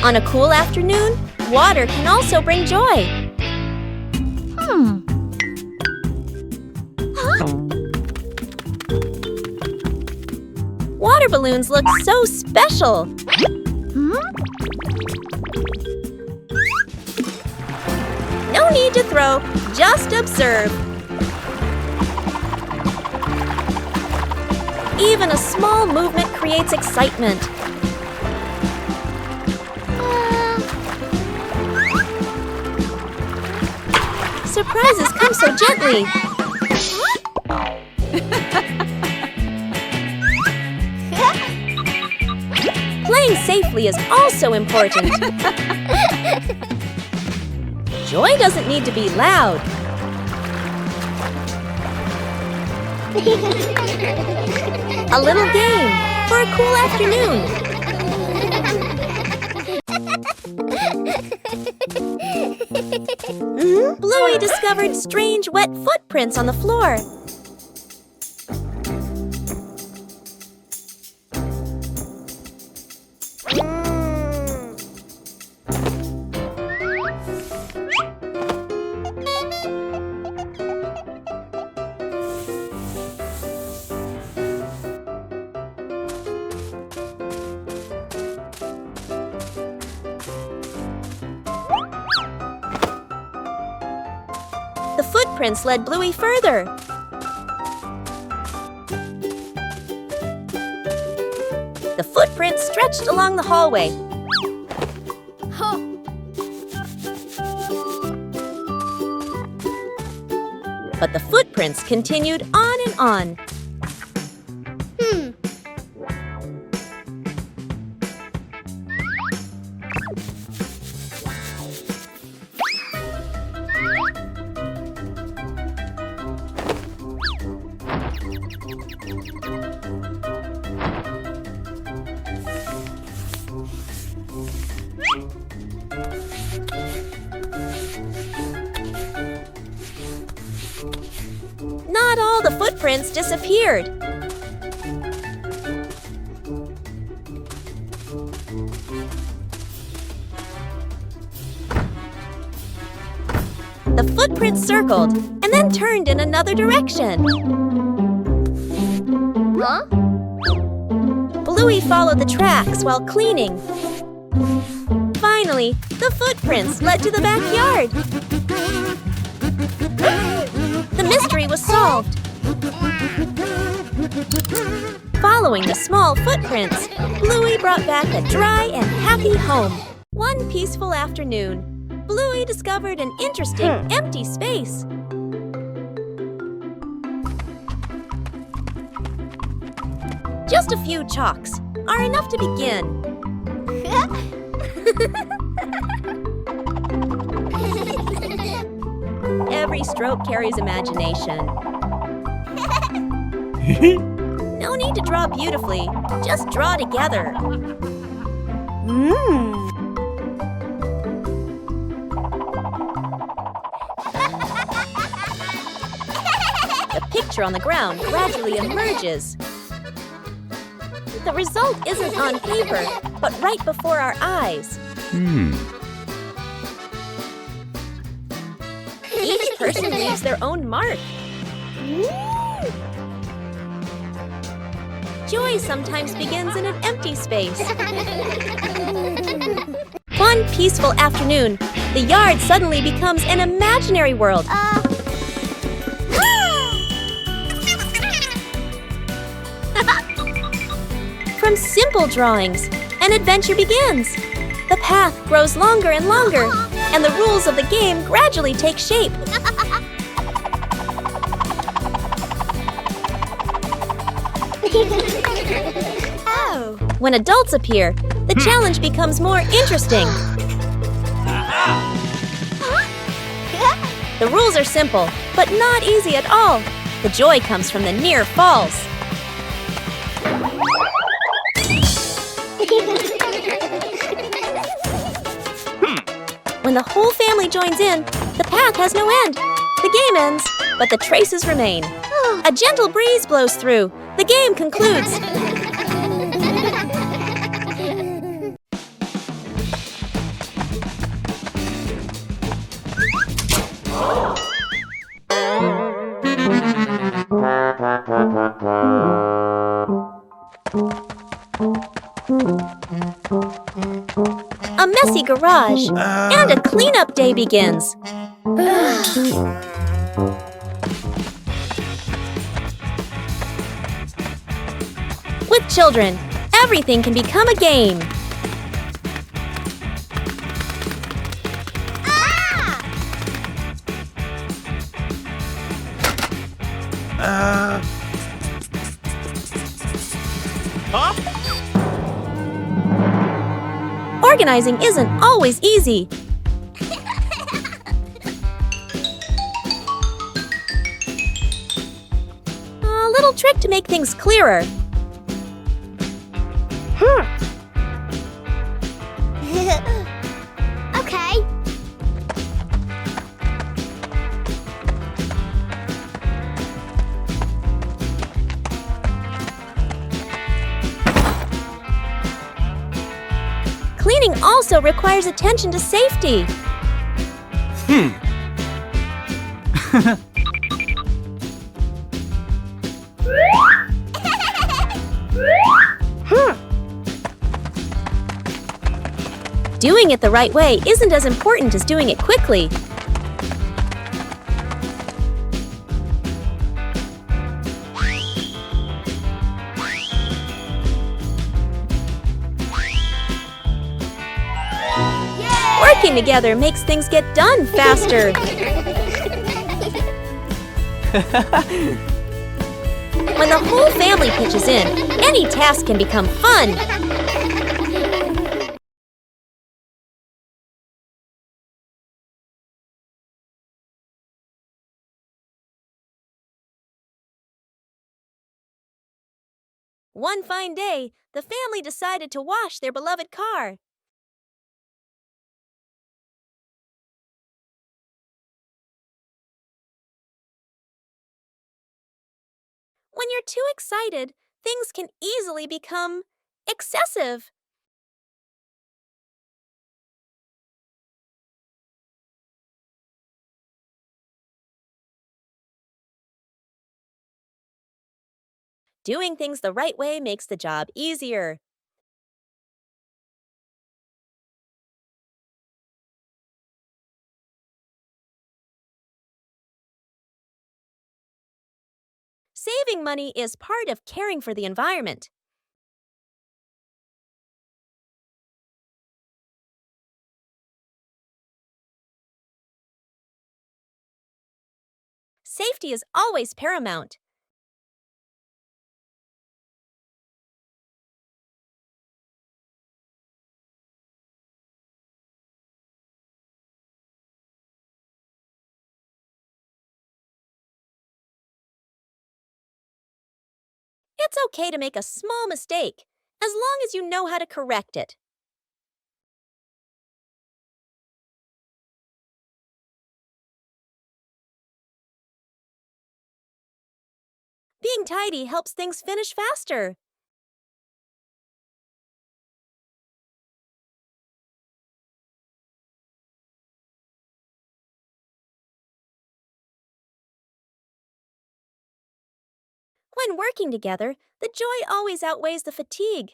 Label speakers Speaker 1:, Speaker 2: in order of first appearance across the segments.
Speaker 1: On a cool afternoon, water can also bring joy. Water balloons look so special. No need to throw, just observe. Even a small movement creates excitement. Surprises come so gently. Playing safely is also important. Joy doesn't need to be loud. A little game for a cool afternoon. Bluey discovered strange wet footprints on the floor. The footprints led Bluey further. The footprints stretched along the hallway. But the footprints continued on and on. Not all the footprints disappeared. The footprints circled and then turned in another direction. Bluey followed the tracks while cleaning. Finally, the footprints led to the backyard. The mystery was solved. Following the small footprints, Bluey brought back a dry and happy home. One peaceful afternoon, Bluey discovered an interesting empty space. Just a few chalks are enough to begin. Every stroke carries imagination. No need to draw beautifully, just draw together. The picture on the ground gradually emerges. The result isn't on paper, but right before our eyes. Each person leaves their own mark. Joy sometimes begins in an empty space. One peaceful afternoon, the yard suddenly becomes an imaginary world. From simple drawings, an adventure begins. The path grows longer and longer, and the rules of the game gradually take shape. When adults appear, the challenge becomes more interesting. The rules are simple, but not easy at all. The joy comes from the near falls. When the whole family joins in, the path has no end. The game ends, but the traces remain. A gentle breeze blows through. The game concludes. A messy garage, and a cleanup day begins. With children, everything can become a game. Organizing isn't always easy. A little trick to make things clearer.
Speaker 2: Okay.
Speaker 1: Cleaning also requires attention to safety. Doing it the right way isn't as important as doing it quickly. Working together makes things get done faster. When the whole family pitches in, any task can become fun. One fine day, the family decided to wash their beloved car. When you're too excited, things can easily become excessive. Doing things the right way makes the job easier. Saving money is part of caring for the environment. Safety is always paramount. It's okay to make a small mistake, as long as you know how to correct it. Being tidy helps things finish faster. When working together, the joy always outweighs the fatigue.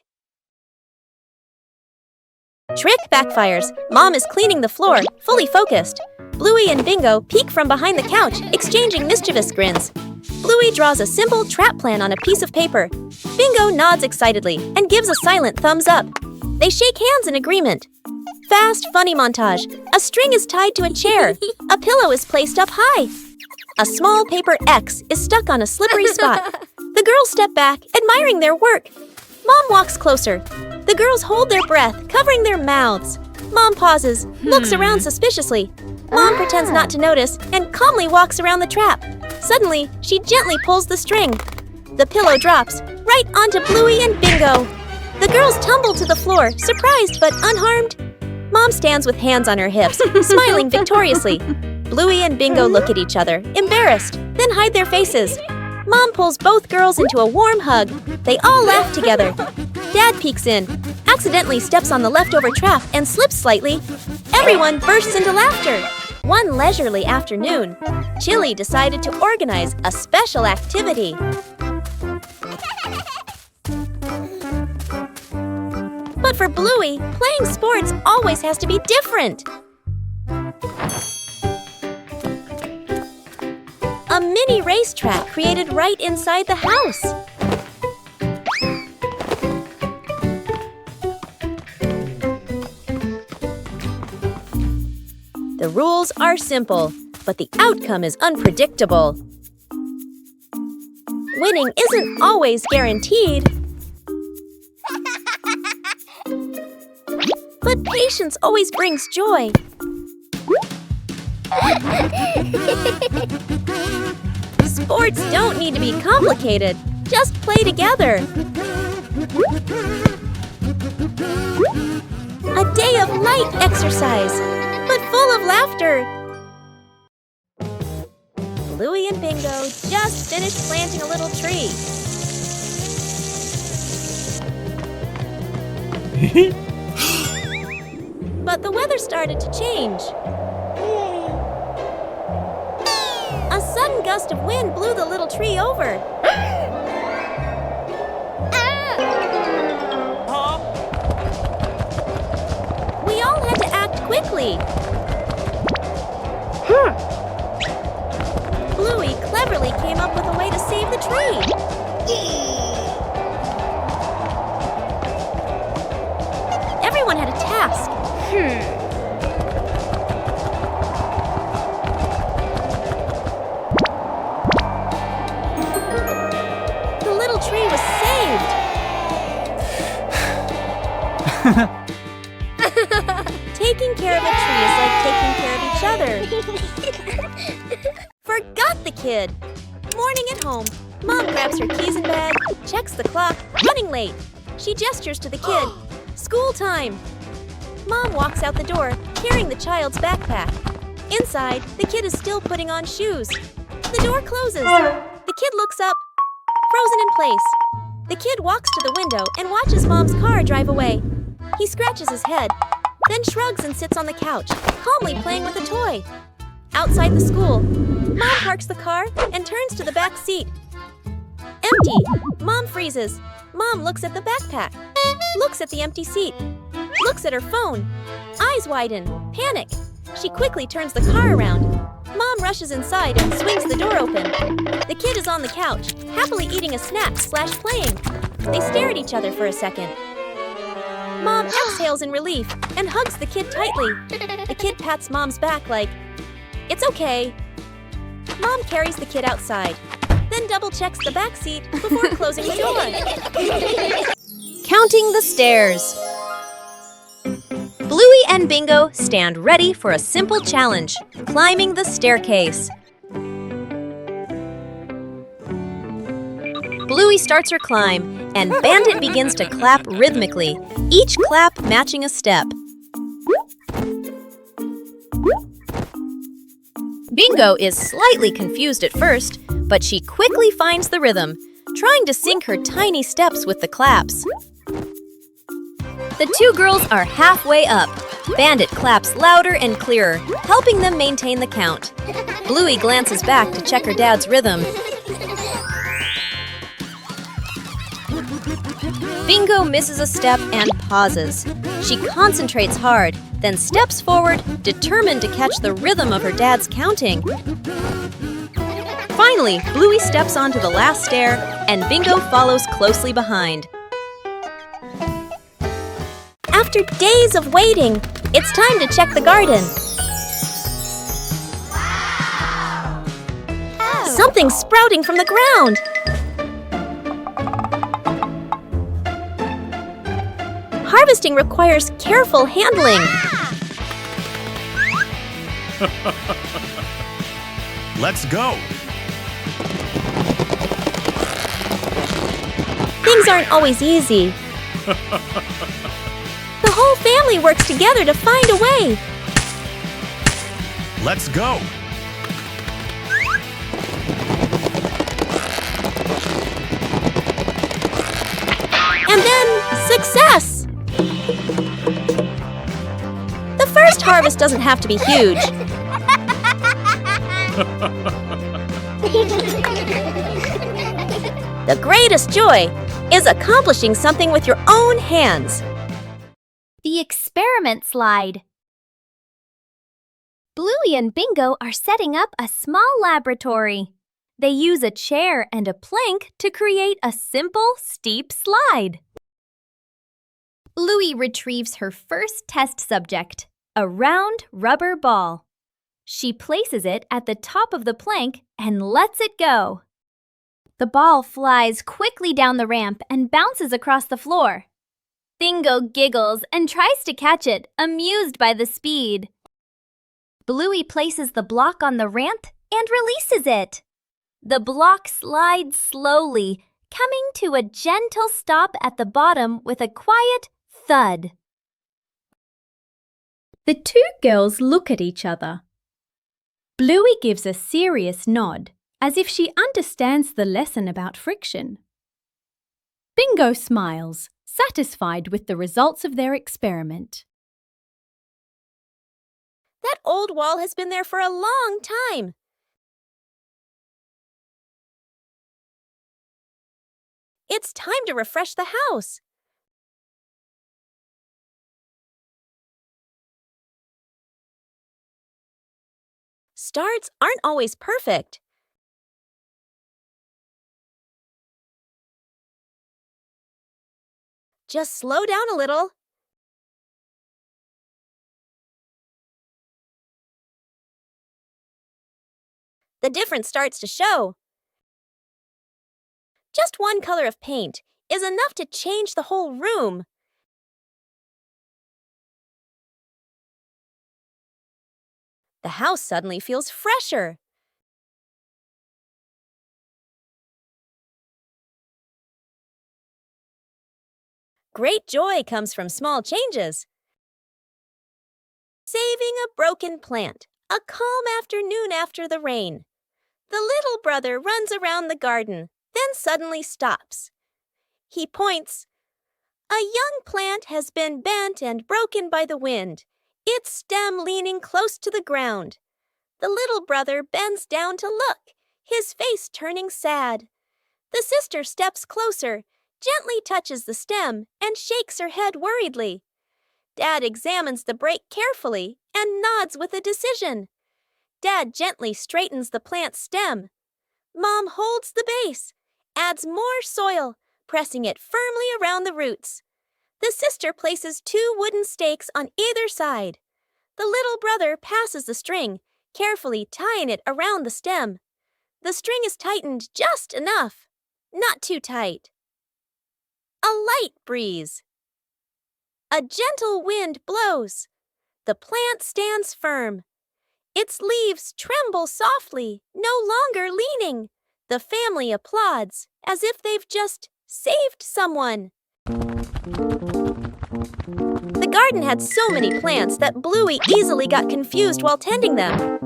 Speaker 1: Trick backfires. Mom is cleaning the floor, fully focused. Bluey and Bingo peek from behind the couch, exchanging mischievous grins. Bluey draws a simple trap plan on a piece of paper. Bingo nods excitedly and gives a silent thumbs up. They shake hands in agreement. Fast, funny montage. A string is tied to a chair. A pillow is placed up high. A small paper X is stuck on a slippery spot. The girls step back, admiring their work. Mom walks closer. The girls hold their breath, covering their mouths. Mom pauses, looks around suspiciously. Mom pretends not to notice and calmly walks around the trap. Suddenly, she gently pulls the string. The pillow drops, right onto Bluey and Bingo. The girls tumble to the floor, surprised but unharmed. Mom stands with hands on her hips, smiling victoriously. Bluey and Bingo look at each other, embarrassed, then hide their faces. Mom pulls both girls into a warm hug. They all laugh together. Dad peeks in, accidentally steps on the leftover trap and slips slightly. Everyone bursts into laughter. One leisurely afternoon, Chili decided to organize a special activity. But for Bluey, playing sports always has to be different. A mini racetrack created right inside the house. The rules are simple, but the outcome is unpredictable. Winning isn't always guaranteed. But patience always brings joy. Sports don't need to be complicated. Just play together. A day of light exercise, but full of laughter. Bluey and Bingo just finished planting a little tree. But the weather started to change. A sudden gust of wind blew the little tree over. We all had to act quickly. Bluey cleverly came up with a way to save the tree. Everyone had a task. The little tree was saved. Taking care of a tree is like taking care of each other. Forgot the kid. Morning at home. Mom grabs her keys and bag, checks the clock, running late. She gestures to the kid. School time. Mom walks out the door, carrying the child's backpack. Inside, the kid is still putting on shoes. The door closes. The kid looks up, frozen in place. The kid walks to the window and watches Mom's car drive away. He scratches his head, then shrugs and sits on the couch, calmly playing with a toy. Outside the school, Mom parks the car and turns to the back seat. Empty. Mom freezes. Mom looks at the backpack, looks at the empty seat, looks at her phone. Eyes widen. Panic. She quickly turns the car around. Mom rushes inside and swings the door open. The kid is on the couch, happily eating a snack/playing. They stare at each other for a second. Mom exhales in relief and hugs the kid tightly. The kid pats Mom's back like, "It's okay." Mom carries the kid outside, then double-checks the back seat before closing the door. Counting the stairs. Bluey and Bingo stand ready for a simple challenge, climbing the staircase. Bluey starts her climb, and Bandit begins to clap rhythmically, each clap matching a step. Bingo is slightly confused at first, but she quickly finds the rhythm, trying to sync her tiny steps with the claps. The two girls are halfway up. Bandit claps louder and clearer, helping them maintain the count. Bluey glances back to check her dad's rhythm. Bingo misses a step and pauses. She concentrates hard, then steps forward, determined to catch the rhythm of her dad's counting. Finally, Bluey steps onto the last stair, and Bingo follows closely behind. After days of waiting, it's time to check the garden.
Speaker 2: Wow!
Speaker 1: Something's sprouting from the ground. Harvesting requires careful handling.
Speaker 2: Let's go!
Speaker 1: Things aren't always easy. The whole family works together to find a way.
Speaker 2: Let's go!
Speaker 1: And then, success! The first harvest doesn't have to be huge. The greatest joy is accomplishing something with your own hands.
Speaker 3: The experiment slide. Bluey and Bingo are setting up a small laboratory. They use a chair and a plank to create a simple, steep slide. Bluey retrieves her first test subject, a round rubber ball. She places it at the top of the plank and lets it go. The ball flies quickly down the ramp and bounces across the floor. Bingo giggles and tries to catch it, amused by the speed. Bluey places the block on the ramp and releases it. The block slides slowly, coming to a gentle stop at the bottom with a quiet thud. The two girls look at each other. Bluey gives a serious nod, as if she understands the lesson about friction. Bingo smiles, satisfied with the results of their experiment.
Speaker 1: That old wall has been there for a long time. It's time to refresh the house. Starts aren't always perfect. Just slow down a little. The difference starts to show. Just one color of paint is enough to change the whole room. The house suddenly feels fresher. Great joy comes from small changes. Saving a broken plant, a calm afternoon after the rain. The little brother runs around the garden, then suddenly stops. He points. A young plant has been bent and broken by the wind, its stem leaning close to the ground. The little brother bends down to look, his face turning sad. The sister steps closer, gently touches the stem, and shakes her head worriedly. Dad examines the break carefully and nods with a decision. Dad gently straightens the plant's stem. Mom holds the base, adds more soil, pressing it firmly around the roots. The sister places 2 wooden stakes on either side. The little brother passes the string, carefully tying it around the stem. The string is tightened just enough, not too tight. A light breeze. A gentle wind blows. The plant stands firm. Its leaves tremble softly, no longer leaning. The family applauds as if they've just saved someone. The garden had so many plants that Bluey easily got confused while tending them.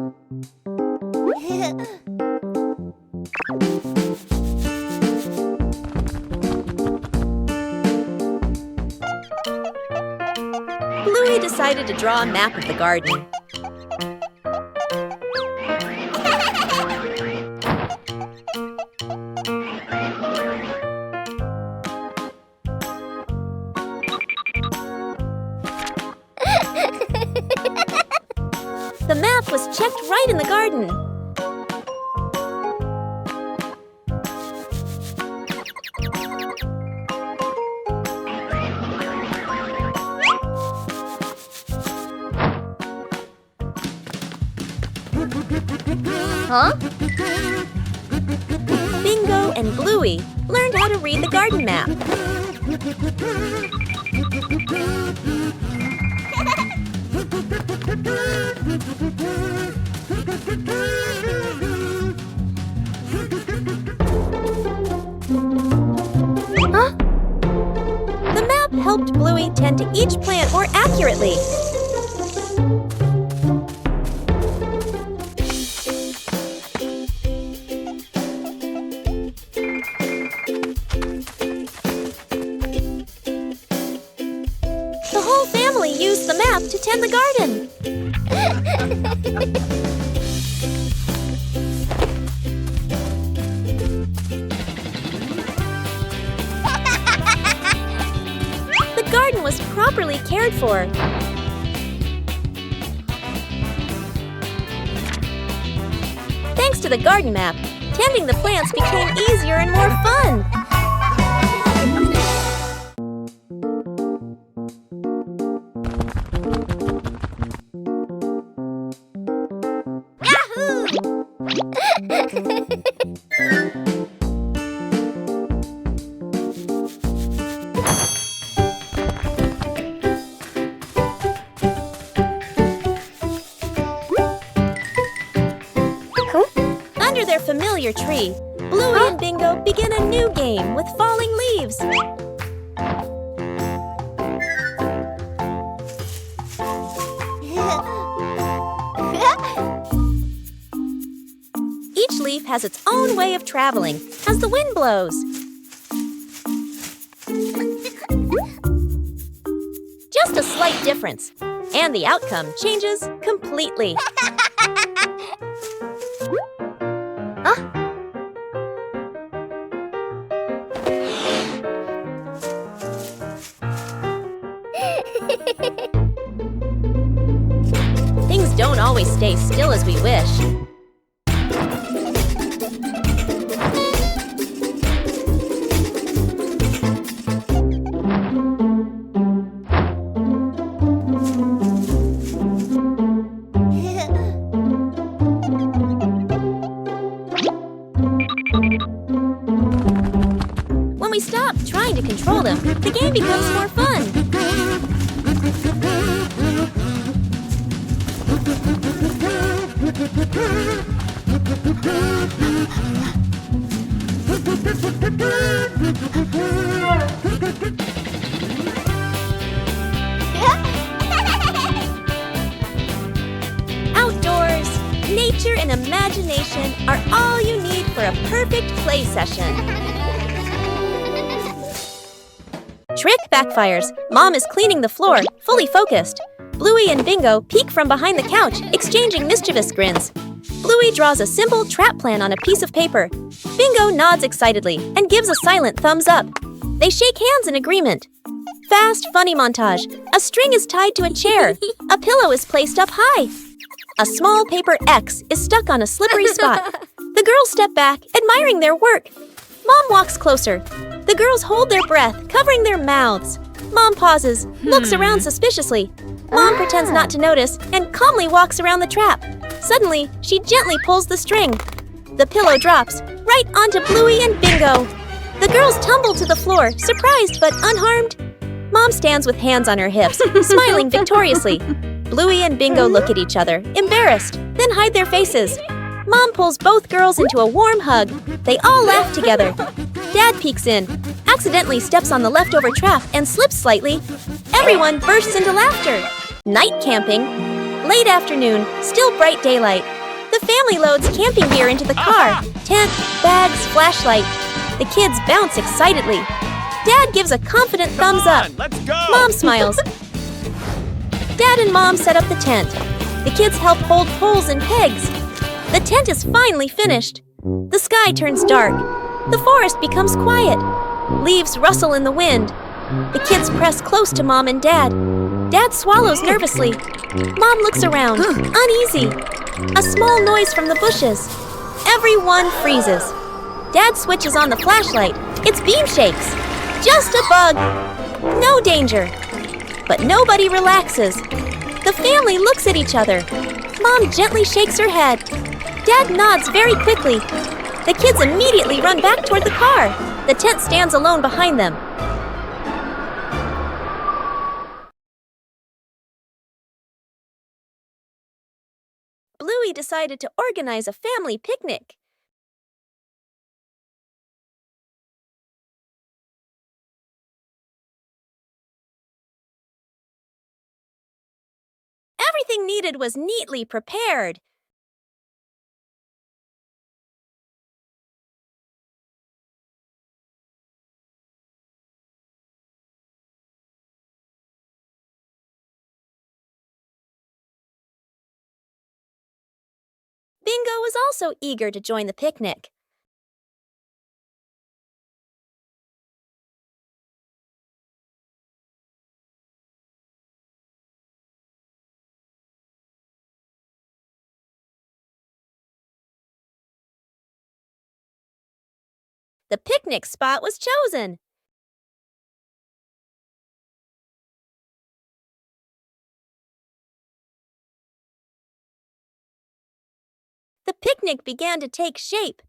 Speaker 1: Bluey decided to draw a map of the garden. The map was checked right in the garden. Huh? Bingo and Bluey learned how to read the garden map. Huh? The map helped Bluey tend to each plant more accurately. The whole family used the map to tend the garden. The garden was properly properly cared for. Thanks to the garden map, tending the plants became easier and more fun. Under their familiar tree, Bluey and Bingo begin a new game with falling leaves. Each leaf has its own way of traveling as the wind blows. Just a slight difference, and the outcome changes completely. Things don't always stay still as we wish. When we stop trying to control them, the game becomes more fun. Outdoors, nature and imagination are all you need for a perfect play session. Trick backfires. Mom is cleaning the floor, fully focused. Bluey and Bingo peek from behind the couch, exchanging mischievous grins. Bluey draws a simple trap plan on a piece of paper. Bingo nods excitedly and gives a silent thumbs up. They shake hands in agreement. Fast, funny montage. A string is tied to a chair. A pillow is placed up high. A small paper X is stuck on a slippery spot. The girls step back, admiring their work. Mom walks closer. The girls hold their breath, covering their mouths. Mom pauses, looks around suspiciously. Mom pretends not to notice and calmly walks around the trap. Suddenly, she gently pulls the string. The pillow drops right onto Bluey and Bingo. The girls tumble to the floor, surprised but unharmed. Mom stands with hands on her hips, smiling victoriously. Bluey and Bingo look at each other, embarrassed, then hide their faces. Mom pulls both girls into a warm hug. They all laugh together. Dad peeks in, accidentally steps on the leftover trap and slips slightly. Everyone bursts into laughter. Night camping. Late afternoon, still bright daylight. The family loads camping gear into the car. Tent, bags, flashlight. The kids bounce excitedly. Dad gives a confident thumbs up.
Speaker 2: Let's go!
Speaker 1: Mom smiles. Dad and Mom set up the tent. The kids help hold poles and pegs. The tent is finally finished. The sky turns dark. The forest becomes quiet. Leaves rustle in the wind. The kids press close to Mom and Dad. Dad swallows nervously. Mom looks around, uneasy. A small noise from the bushes. Everyone freezes. Dad switches on the flashlight. Its beam shakes. Just a bug. No danger. But nobody relaxes. The family looks at each other. Mom gently shakes her head. Dad nods very quickly. The kids immediately run back toward the car. The tent stands alone behind them. Bluey decided to organize a family picnic. Everything needed was neatly prepared. Bingo was also eager to join the picnic. The picnic spot was chosen. The picnic began to take shape.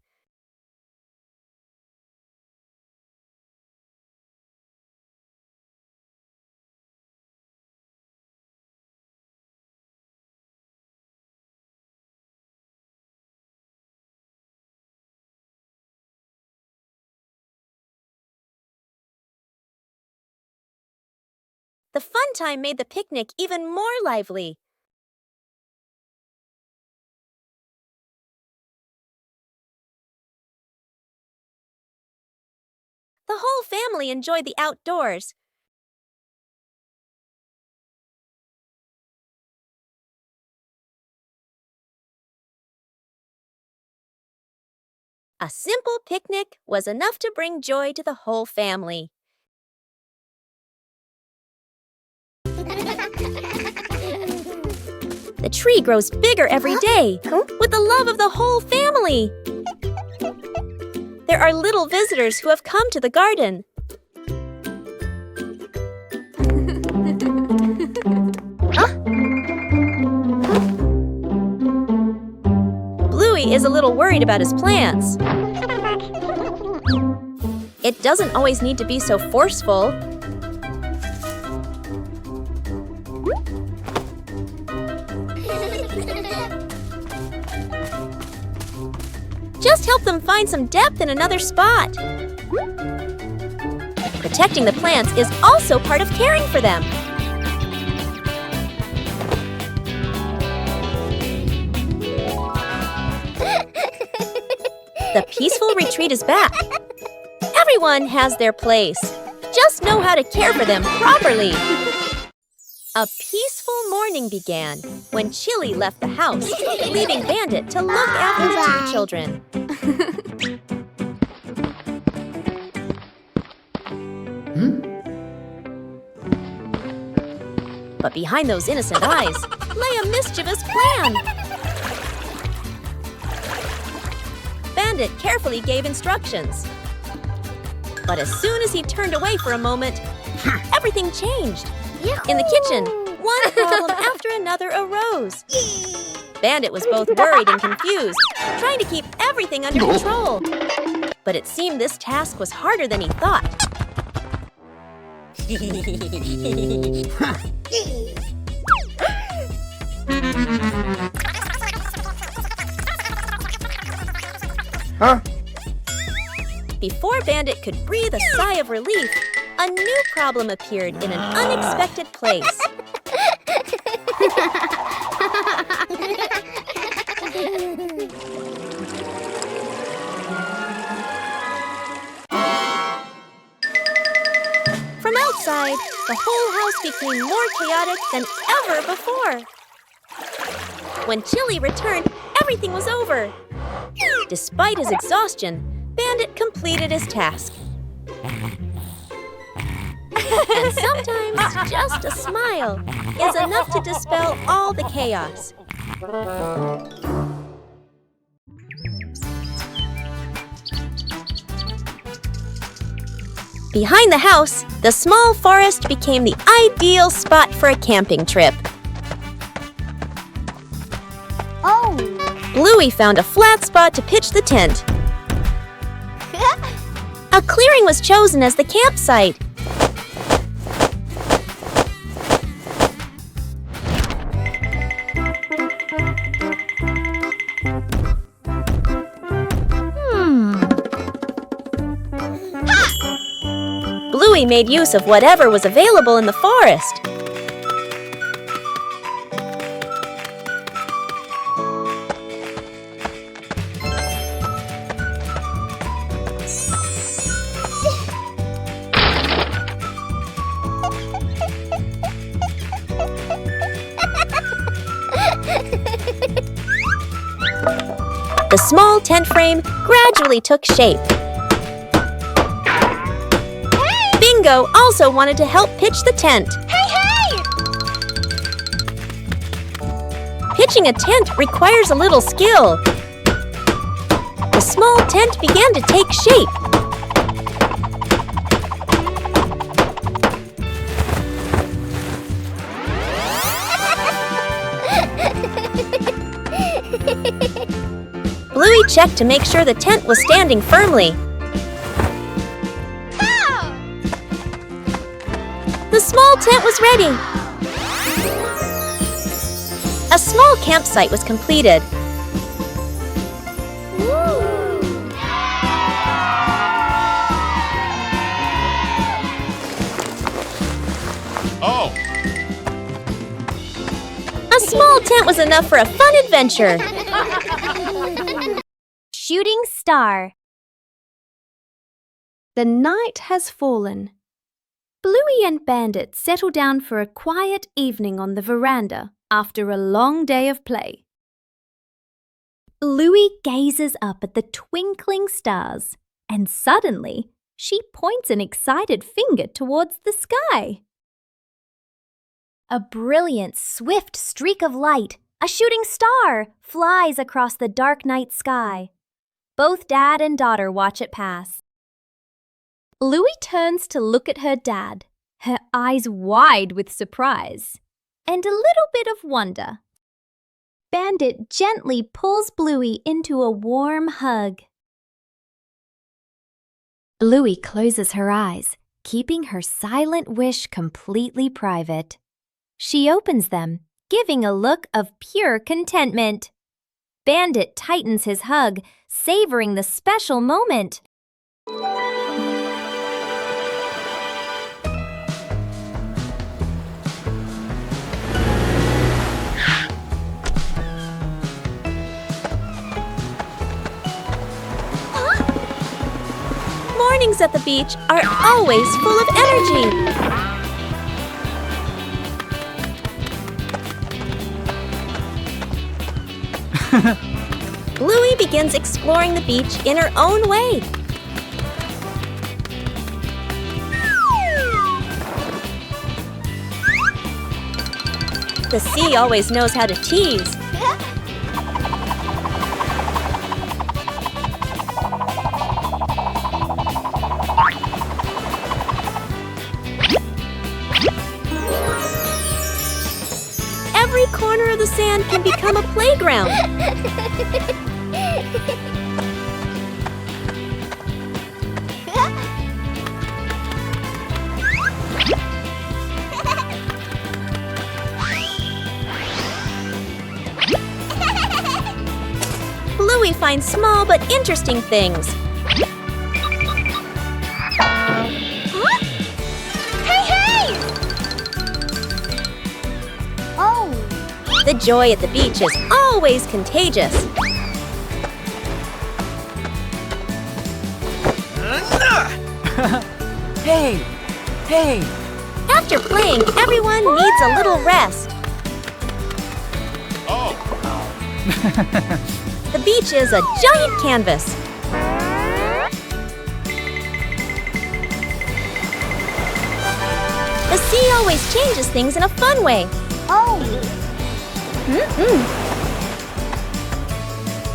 Speaker 1: The fun time made the picnic even more lively. The whole family enjoyed the outdoors. A simple picnic was enough to bring joy to the whole family. The tree grows bigger every day, with the love of the whole family. There are little visitors who have come to the garden. Bluey is a little worried about his plants. It doesn't always need to be so forceful. Just help them find some depth in another spot. Protecting the plants is also part of caring for them. The peaceful retreat is back. Everyone has their place. Just know how to care for them properly. A peaceful morning began when Chili left the house, leaving Bandit to look after the two children. But behind those innocent eyes lay a mischievous plan. Bandit carefully gave instructions. But as soon as he turned away for a moment, everything changed. In the kitchen, one problem after another arose. Bandit was both worried and confused, trying to keep everything under control. But it seemed this task was harder than he thought. Before Bandit could breathe a sigh of relief, a new problem appeared in an unexpected place. From outside, the whole house became more chaotic than ever before. When Chili returned, everything was over. Despite his exhaustion, Bandit completed his task. And sometimes just a smile is enough to dispel all the chaos. Behind the house, the small forest became the ideal spot for a camping trip.
Speaker 3: Oh!
Speaker 1: Bluey found a flat spot to pitch the tent. A clearing was chosen as the campsite. Bluey made use of whatever was available in the forest. The small tent frame gradually took shape. Bingo also wanted to help pitch the tent.
Speaker 3: Hey!
Speaker 1: Pitching a tent requires a little skill. The small tent began to take shape. checked to make sure the tent was standing firmly. The small tent was ready. A small campsite was completed.
Speaker 2: Oh!
Speaker 1: A small tent was enough for a fun adventure.
Speaker 3: Shooting star.
Speaker 4: The night has fallen. Bluey and Bandit settle down for a quiet evening on the veranda after a long day of play.
Speaker 3: Bluey gazes up at the twinkling stars, and suddenly she points an excited finger towards the sky. A brilliant, swift streak of light, a shooting star, flies across the dark night sky. Both dad and daughter watch it pass. Bluey turns to look at her dad, her eyes wide with surprise and a little bit of wonder. Bandit gently pulls Bluey into a warm hug. Bluey closes her eyes, keeping her silent wish completely private. She opens them, giving a look of pure contentment. Bandit tightens his hug, savoring the special moment.
Speaker 1: Mornings at the beach are always full of energy. Bluey begins exploring the beach in her own way. The sea always knows how to tease. Every corner of the sand can become a playground. Bluey finds small but interesting things. The joy at the beach is always contagious.
Speaker 5: Hey! Hey!
Speaker 1: After playing, everyone needs a little rest.
Speaker 2: Oh!
Speaker 1: The beach is a giant canvas. The sea always changes things in a fun way.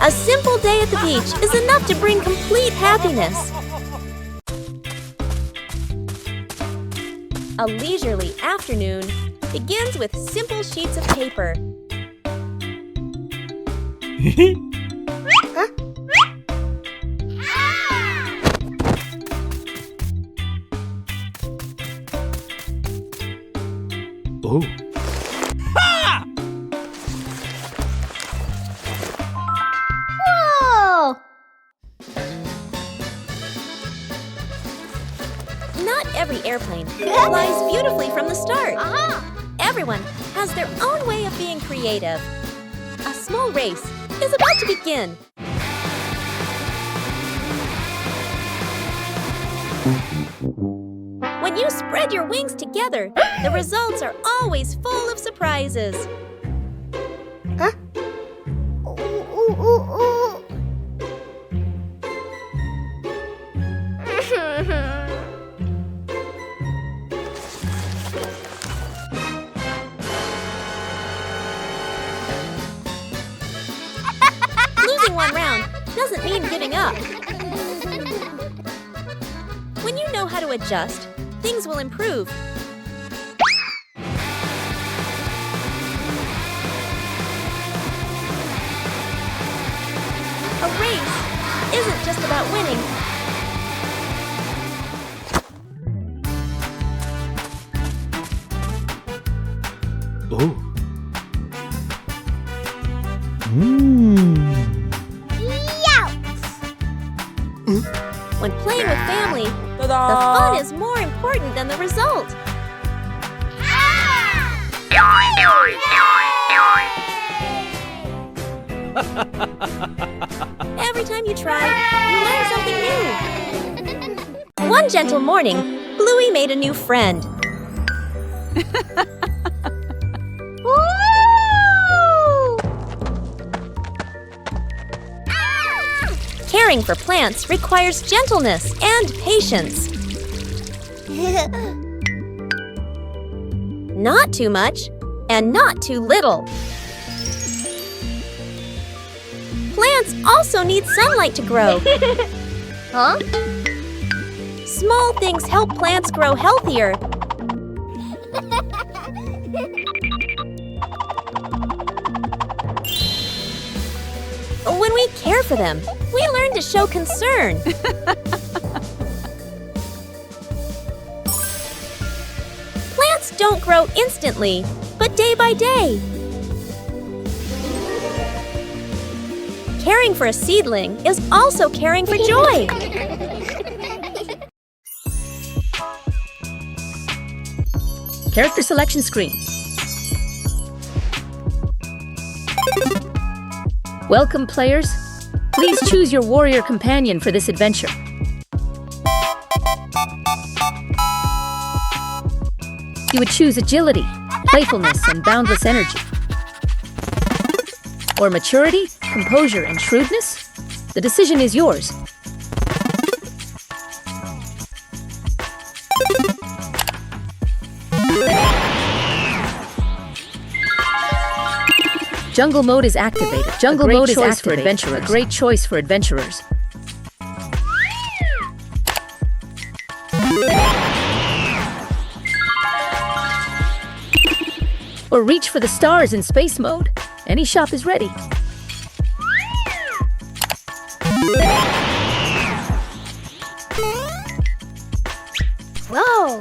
Speaker 1: A simple day at the beach is enough to bring complete happiness. A leisurely afternoon begins with simple sheets of paper.
Speaker 5: Oh.
Speaker 3: Whoa!
Speaker 1: Not every airplane flies beautifully from the start. Everyone has their own way of being creative. A small race is about to begin. When you spread your wings together, the results are always full of surprises. Losing one round doesn't mean giving up. When you know how to adjust, things will improve. A race isn't just about winning.
Speaker 5: Oh. Mmm.
Speaker 1: When playing with family, the fun is more important than the result. Every time you try, you learn something new. One gentle morning, Bluey made a new friend. Caring for plants requires gentleness and patience. Not too much and not too little. Plants also need sunlight to grow. Huh? Small things help plants grow healthier. When we care for them, we learn to show concern. Plants don't grow instantly, but day by day. Caring for a seedling is also caring for joy.
Speaker 6: Character selection screen. Welcome, players. Please choose your warrior companion for this adventure. You would choose agility, playfulness, and boundless energy. Or maturity, composure, and shrewdness? The decision is yours. Jungle mode is activated. Jungle mode is activated for adventurers. A great choice for adventurers. Or reach for the stars in space mode. Any shop is ready.
Speaker 1: Whoa!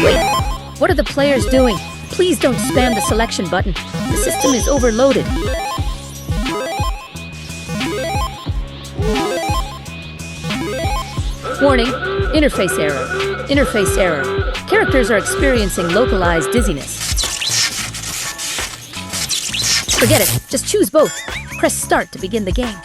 Speaker 6: Wait, what are the players doing? Please don't spam the selection button. The system is overloaded. Warning, interface error. Interface error. Characters are experiencing localized dizziness. Forget it, just choose both. Press start to begin the game.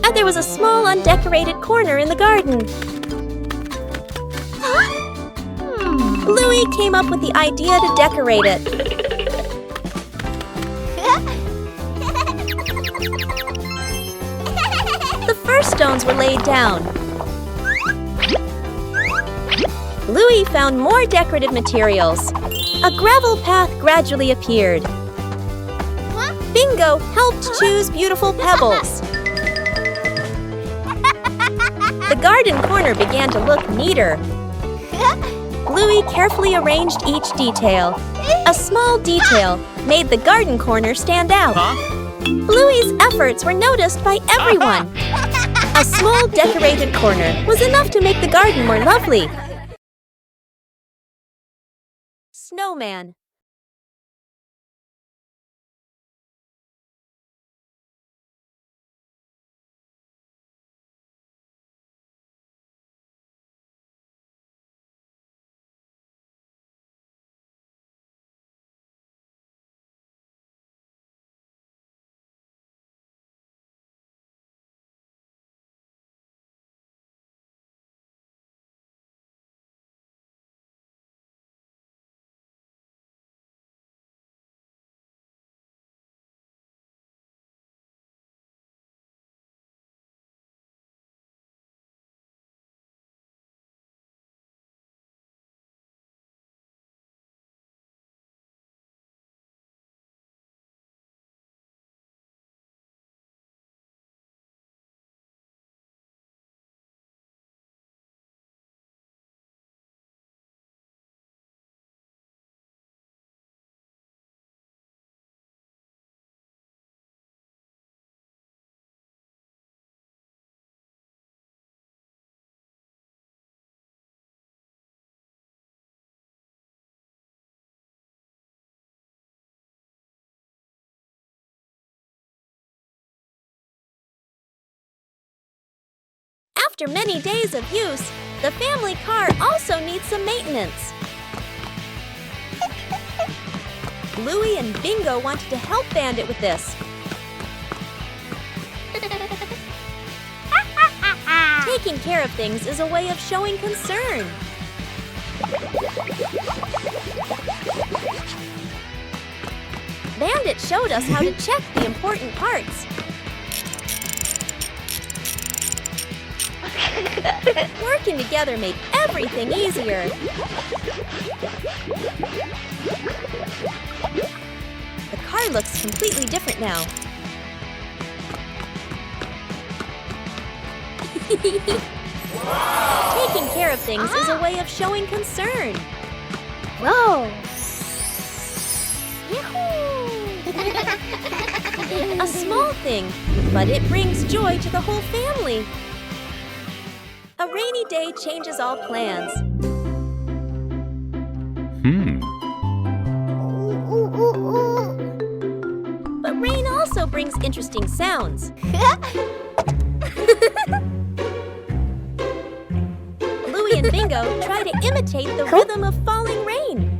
Speaker 1: And there was a small undecorated corner in the garden. Bluey came up with the idea to decorate it. The first stones were laid down. Bluey found more decorative materials. A gravel path gradually appeared. Bingo helped choose beautiful pebbles. The garden corner began to look neater. Bluey carefully arranged each detail. A small detail made the garden corner stand out. Bluey's efforts were noticed by everyone. A small decorated corner was enough to make the garden more lovely. Snowman. After many days of use, the family car also needs some maintenance. Bluey and Bingo wanted to help Bandit with this. Taking care of things is a way of showing concern. Bandit showed us how to check the important parts. Working together made everything easier. The car looks completely different now. Taking care of things is a way of showing concern.
Speaker 3: Whoa!
Speaker 1: A small thing, but it brings joy to the whole family. A rainy day changes all plans. But rain also brings interesting sounds. Bluey and Bingo try to imitate the rhythm of falling rain.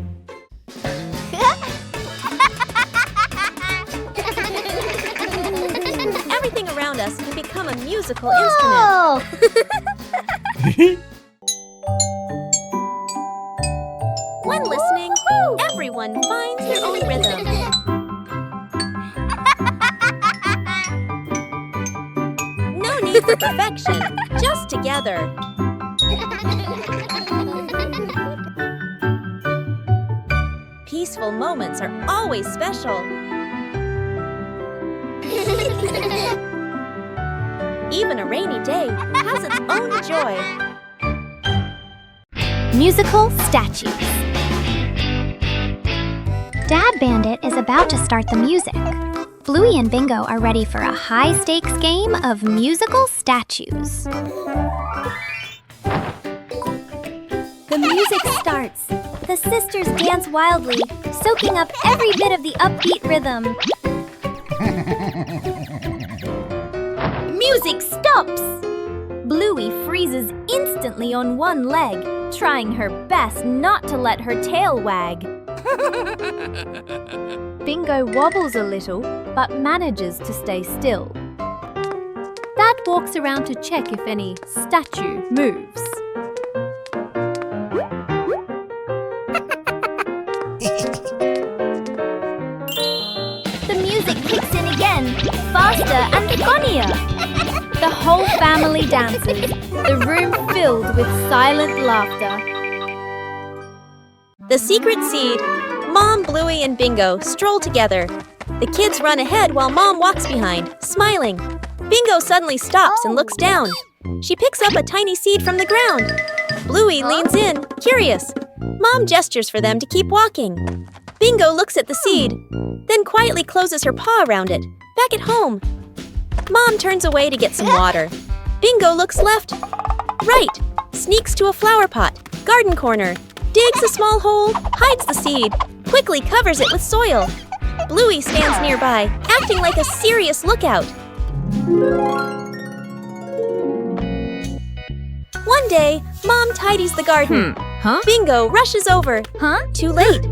Speaker 1: Everything around us can become a musical instrument. When listening, everyone finds their own rhythm. No need for perfection, just together. Peaceful moments are always special. Even a rainy day has its own joy.
Speaker 3: Musical statues. Dad Bandit is about to start the music. Bluey and Bingo are ready for a high-stakes game of musical statues. The music starts. The sisters dance wildly, soaking up every bit of the upbeat rhythm. Music stops! Bluey freezes instantly on one leg, trying her best not to let her tail wag. Bingo wobbles a little, but manages to stay still.
Speaker 4: Dad walks around to check if any statue moves.
Speaker 3: The music kicks in again, faster and funnier. The whole family dances, the room filled with silent laughter.
Speaker 1: The secret seed. Mom, Bluey, and Bingo stroll together. The kids run ahead while Mom walks behind, smiling. Bingo suddenly stops and looks down. She picks up a tiny seed from the ground. Bluey leans in, curious. Mom gestures for them to keep walking. Bingo looks at the seed, then quietly closes her paw around it. Back at home. Mom turns away to get some water. Bingo looks left, right, sneaks to a flower pot, garden corner, digs a small hole, hides the seed, quickly covers it with soil. Bluey stands nearby, acting like a serious lookout. One day, Mom tidies the garden. Bingo rushes over. Too late.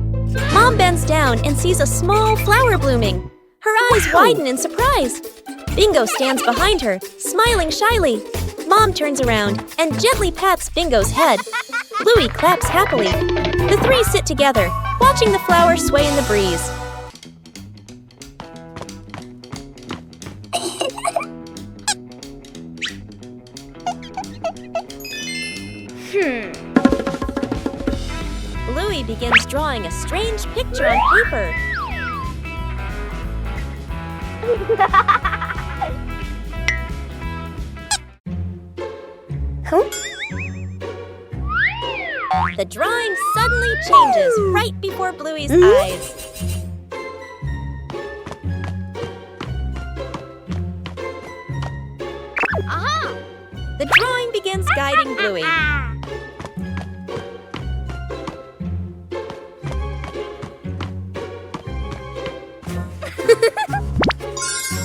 Speaker 1: Mom bends down and sees a small flower blooming. Her eyes widen in surprise. Bingo stands behind her, smiling shyly. Mom turns around and gently pats Bingo's head. Bluey claps happily. The three sit together, watching the flower sway in the breeze. Bluey begins drawing a strange picture on paper. The drawing suddenly changes right before Bluey's eyes. The drawing begins guiding Bluey.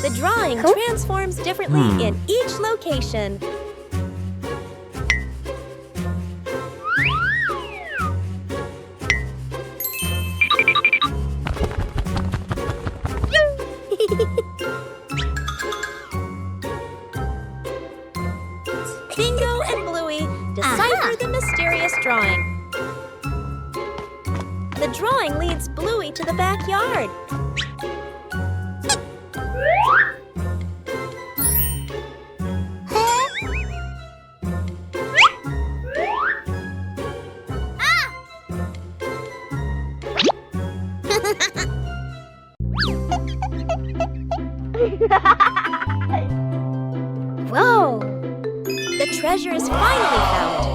Speaker 1: The drawing transforms differently in each location. decipher the mysterious drawing. The drawing leads Bluey to the backyard. Whoa! The treasure is finally found.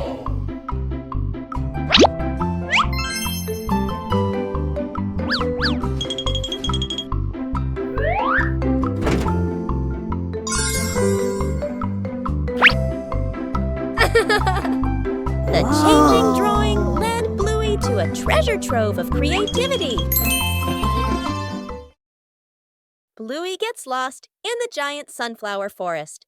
Speaker 1: The changing drawing led Bluey to a treasure trove of creativity. Bluey gets lost in the giant sunflower forest.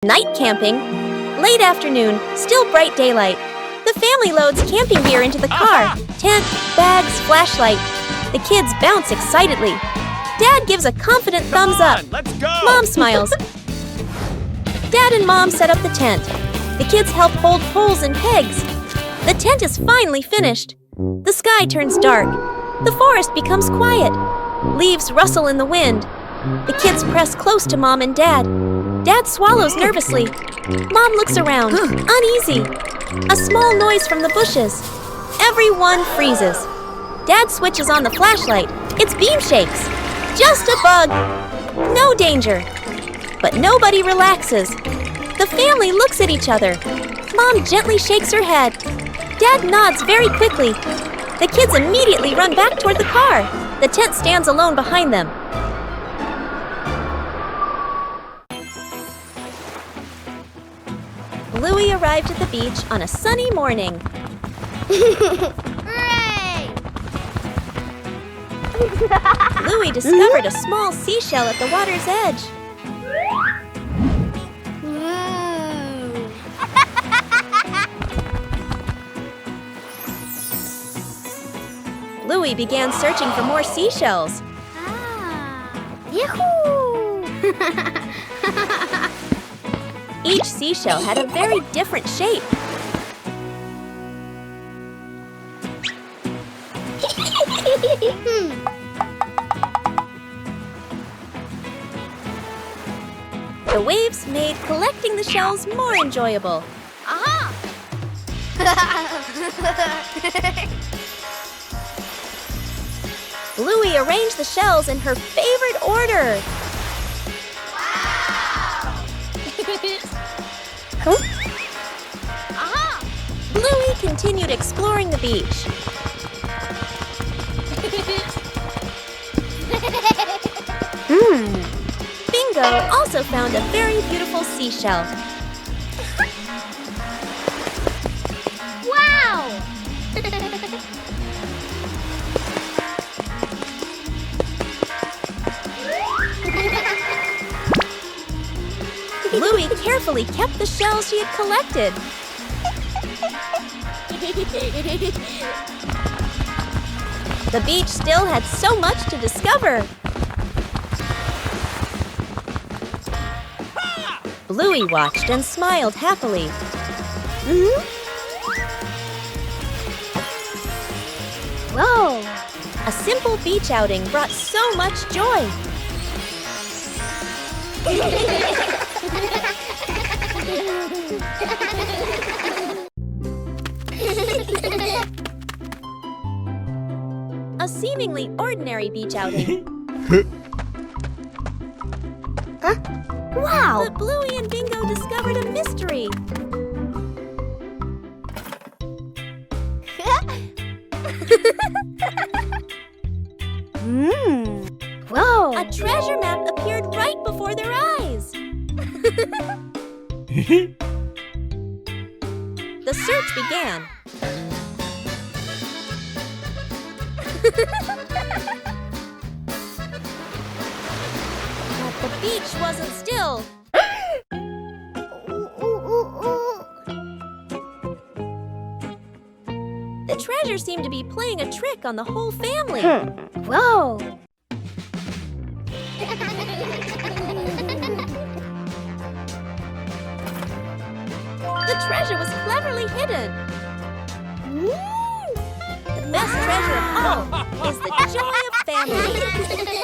Speaker 1: Night camping. Late afternoon, still bright daylight. The family loads camping gear into the car. Tent, bags, flashlight. The kids bounce excitedly. Dad gives a confident thumbs up.
Speaker 2: Let's go!
Speaker 1: Mom smiles. Dad and Mom set up the tent. The kids help hold poles and pegs. The tent is finally finished. The sky turns dark. The forest becomes quiet. Leaves rustle in the wind. The kids press close to Mom and Dad. Dad swallows nervously. Mom looks around, uneasy. A small noise from the bushes. Everyone freezes. Dad switches on the flashlight. It's beam shakes. Just a bug. No danger. But nobody relaxes. The family looks at each other. Mom gently shakes her head. Dad nods very quickly. The kids immediately run back toward the car. The tent stands alone behind them. Bluey arrived at the beach on a sunny morning.
Speaker 3: Hooray!
Speaker 1: Bluey discovered a small seashell at the water's edge. Bluey began searching for more seashells.
Speaker 3: Yahoo!
Speaker 1: Each seashell had a very different shape. The waves made collecting the shells more enjoyable.
Speaker 3: Aha!
Speaker 1: Bluey arranged the shells in her favorite order.
Speaker 3: Aha!
Speaker 1: Bluey continued exploring the beach. Bingo also found a very beautiful seashell.
Speaker 3: Wow!
Speaker 1: Bluey carefully kept the shells she had collected. The beach still had so much to discover. Bluey watched and smiled happily.
Speaker 3: Whoa!
Speaker 1: A simple beach outing brought so much joy. A seemingly ordinary beach outing.
Speaker 3: Wow!
Speaker 1: But Bluey and Bingo discovered a mystery.
Speaker 3: Whoa!
Speaker 1: A treasure map appeared right before their eyes. The search began. But the beach wasn't still. The treasure seemed to be playing a trick on the whole family.
Speaker 3: Whoa!
Speaker 1: The treasure was cleverly hidden. The best treasure of all is the joy of family.